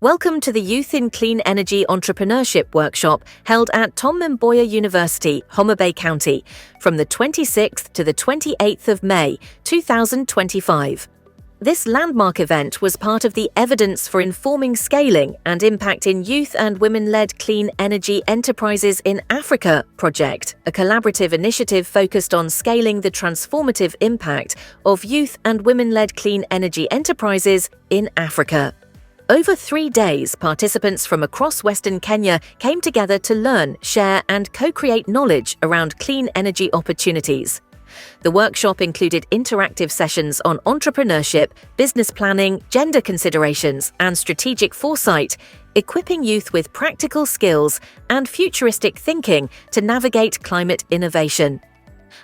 Welcome to the Youth in Clean Energy Entrepreneurship workshop held at Tom Mboya University, Homa Bay County, from the 26th to the 28th of May, 2025. This landmark event was part of the Evidence for Informing Scaling and Impact in Youth and Women-Led Clean Energy Enterprises in Africa project, a collaborative initiative focused on scaling the transformative impact of youth and women-led clean energy enterprises in Africa. Over 3 days, participants from across Western Kenya came together to learn, share, and co-create knowledge around clean energy opportunities. The workshop included interactive sessions on entrepreneurship, business planning, gender considerations, and strategic foresight, equipping youth with practical skills and futuristic thinking to navigate climate innovation.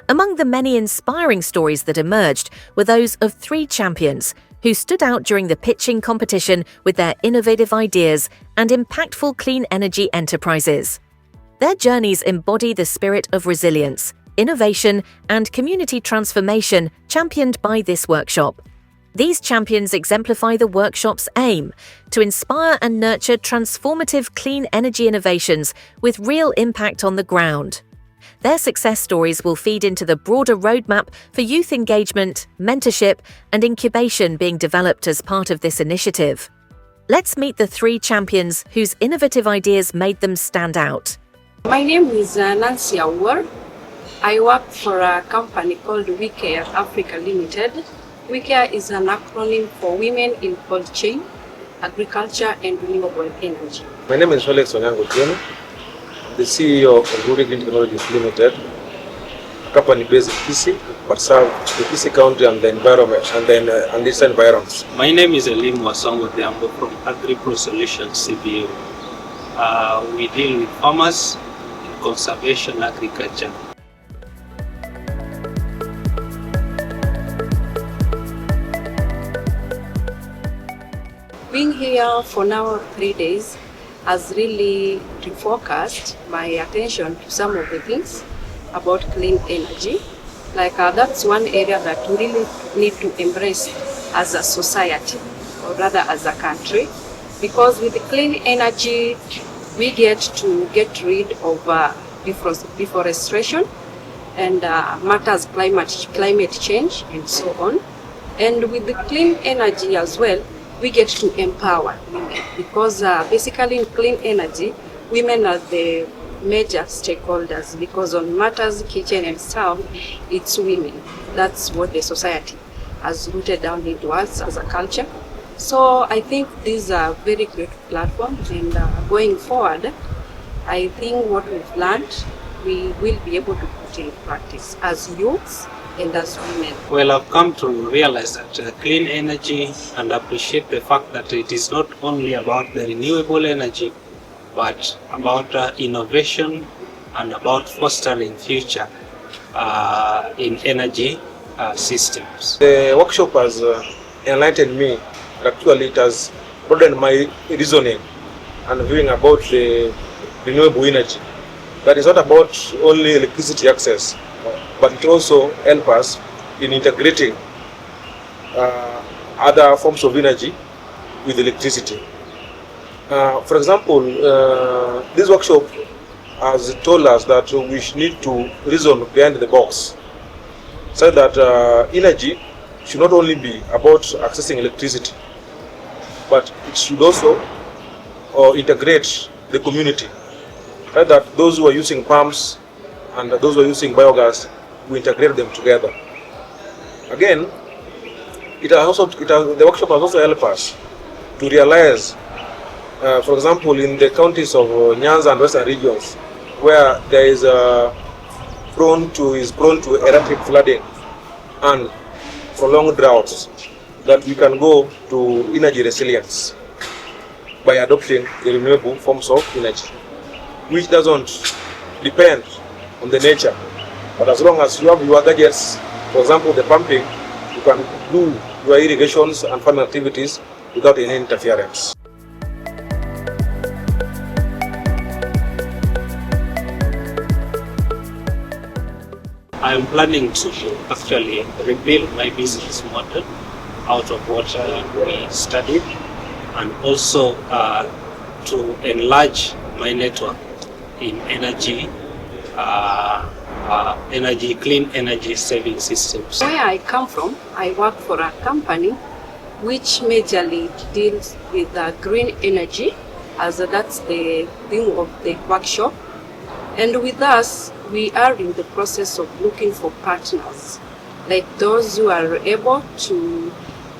Among the many inspiring stories that emerged were those of 3 champions who stood out during the pitching competition with their innovative ideas and impactful clean energy enterprises. Their journeys embody the spirit of resilience, innovation, and community transformation championed by this workshop. These champions exemplify the workshop's aim to inspire and nurture transformative clean energy innovations with real impact on the ground. Their success stories will feed into the broader roadmap for youth engagement, mentorship, and incubation being developed as part of this initiative. Let's meet the 3 champions whose innovative ideas made them stand out. My name is Nyanza. I work for a company called YDEF Africa Limited. YDEF is an acronym for Women in Cold Chain, Agriculture and Renewable Energy. My name is Felix Onyango, the CEO of Clean Energy Entrepreneurship Limited, a company based in KCIC, but serve the KCIC county and the environment and its environs. My name is Elim Wasongo from Agri-Pro Solutions CBO. We deal with farmers in conservation agriculture. Being here for now 3 days has really refocused my attention to some of the things about clean energy. That's one area that we really need to embrace as a society, or rather as a country, because with the clean energy, we get rid of deforestation and matters climate change and so on. And with the clean energy as well, we get to empower women, because basically in clean energy, women are the major stakeholders, because on matters, kitchen and stuff, it's women. That's what the society has rooted down into us as a culture. So I think these are very great platforms, and going forward, I think what we've learned, we will be able to put in practice as youths and as women. Well, I've come to realize that clean energy, and appreciate the fact that it is not only about the renewable energy, but about innovation and about fostering future in energy systems. The workshop has enlightened me. Actually, it has broadened my reasoning and viewing about the renewable energy. That is not about only electricity access, but it also helps us in integrating other forms of energy with electricity. For example, this workshop has told us that we need to reason behind the box, so that energy should not only be about accessing electricity, but it should also integrate the community, so that those who are using pumps and those who are using biogas, we integrate them together. Again, the workshop has also helped us to realize, for example, in the counties of Nyanza and Western regions, where there is prone to erratic flooding and prolonged droughts, that we can go to energy resilience by adopting the renewable forms of energy, which doesn't depend on the nature. But as long as you have your gadgets, for example the pumping, you can do your irrigations and farming activities without any interference. I am planning to actually rebuild my business model out of what we studied. and also to enlarge my network in energy, clean energy saving systems. Where I come from, I work for a company which majorly deals with green energy, as that's the theme of the workshop. And with us, we are in the process of looking for partners, like those who are able to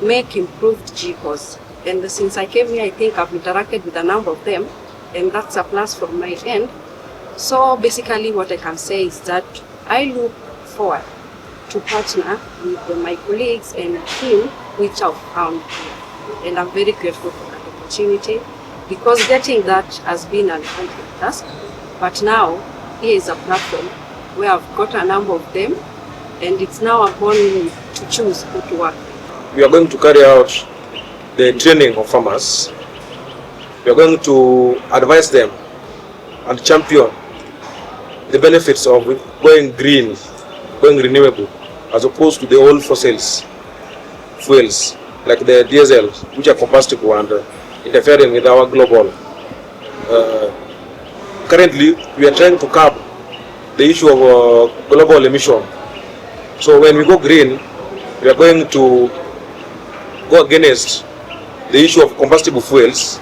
make improved vehicles. And since I came here, I think I've interacted with a number of them, and that's a plus from my end. So basically what I can say is that I look forward to partner with my colleagues and team which I've found here. And I'm very grateful for that opportunity, because getting that has been an important task. But now here is a platform where I've got a number of them, and it's now upon me to choose who to work with. We are going to carry out the training of farmers. We are going to advise them and champion the benefits of going green, going renewable, as opposed to the old fossils fuels like the diesel, which are combustible and interfering with our global. Currently, we are trying to curb the issue of global emission. So when we go green, we are going to go against the issue of combustible fuels,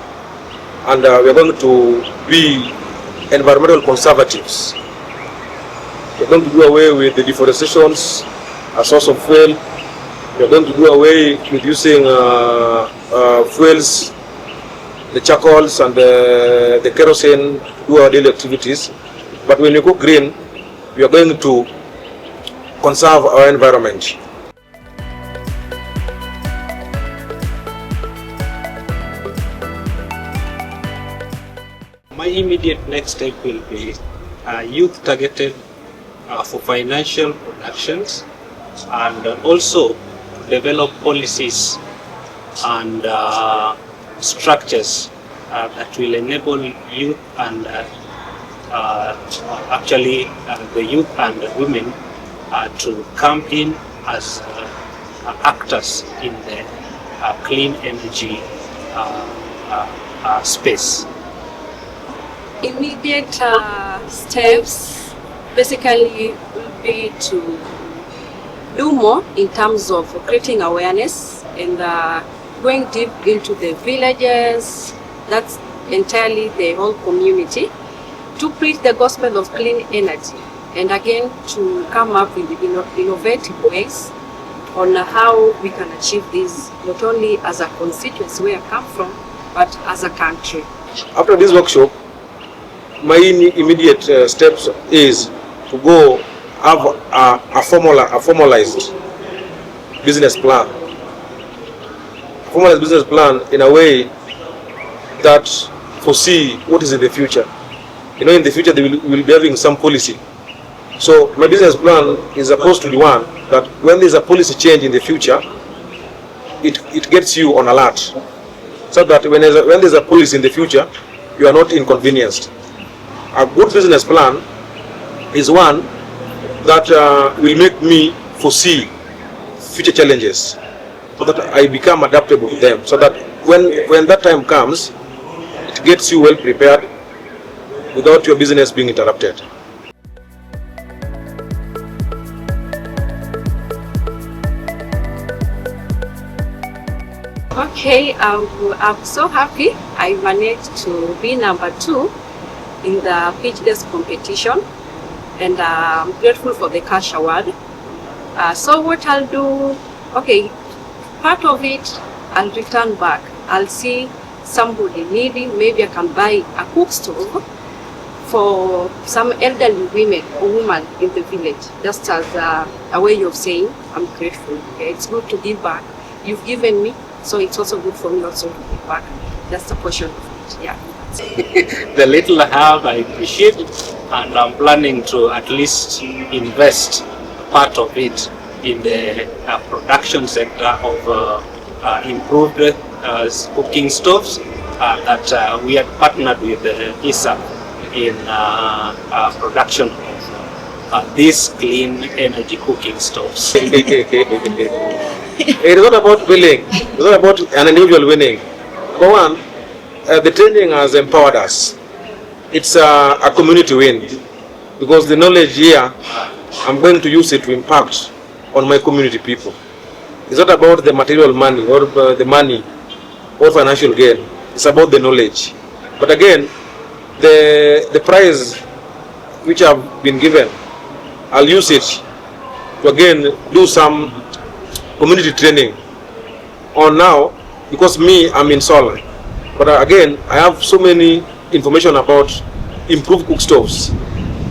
and we are going to be environmental conservatives. We are going to do away with the deforestations, a source of fuel. We are going to do away with using fuels, the charcoals and the kerosene to do our daily activities. But when you go green, we are going to conserve our environment. My immediate next step will be youth targeted for financial productions, and also develop policies and structures that will enable youth and the youth and the women to come in as actors in the clean energy space. Immediate steps basically will be to do more in terms of creating awareness and going deep into the villages, that's entirely the whole community, to preach the gospel of clean energy, and again to come up with innovative ways on how we can achieve this, not only as a constituency where I come from, but as a country. After this workshop, my immediate steps is to go have a formalized business plan. A formalized business plan in a way that foresee what is in the future. You know, in the future we will be having some policy. So my business plan is supposed to be one that when there is a policy change in the future, it gets you on alert, so that when there's a policy in the future, you are not inconvenienced. A good business plan is one that will make me foresee future challenges, so that I become adaptable to them, so that when that time comes, it gets you well prepared without your business being interrupted. Okay, I'm so happy I managed to be number 2 in the pitch desk competition, and I'm grateful for the cash award. So what I'll do, okay, part of it I'll return back. I'll see somebody needing, maybe I can buy a cook stove for some elderly women or women in the village, just as a way of saying I'm grateful. Okay? It's good to give back. You've given me, so it's also good for me also to give back. That's a portion of it, yeah. The little I have, I appreciate it, and I'm planning to at least invest part of it in the production sector of improved cooking stoves that we had partnered with ISA in production of these clean energy cooking stoves. It is not about winning. It's not about an individual winning. Number one, the training has empowered us. It's a community win, because the knowledge here, I'm going to use it to impact on my community people. It's not about the material money or the money or financial gain. It's about the knowledge. But again, the prize which I've been given, I'll use it to again do some community training on now, because me, I'm in solar. But again, I have so many information about improved cook stoves,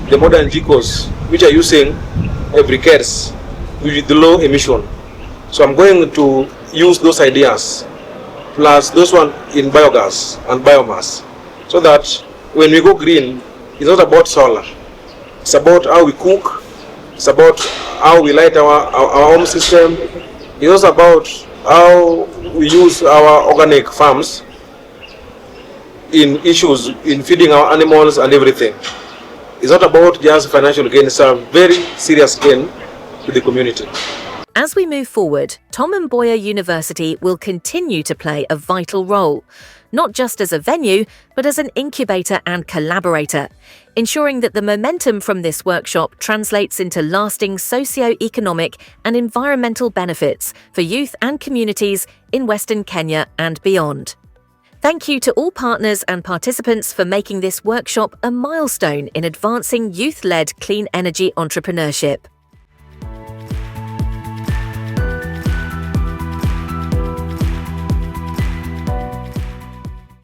the modern jikos, which are using briquettes with the low emission. So I'm going to use those ideas, plus those one in biogas and biomass, so that when we go green, it's not about solar. It's about how we cook. It's about how we light our home system. It's also about how we use our organic farms in issues in feeding our animals and everything. It's not about just financial gain. It's a very serious gain to the community. As we move forward, Tom Mboya University will continue to play a vital role, not just as a venue, but as an incubator and collaborator, ensuring that the momentum from this workshop translates into lasting socio-economic and environmental benefits for youth and communities in Western Kenya and beyond. Thank you to all partners and participants for making this workshop a milestone in advancing youth-led clean energy entrepreneurship.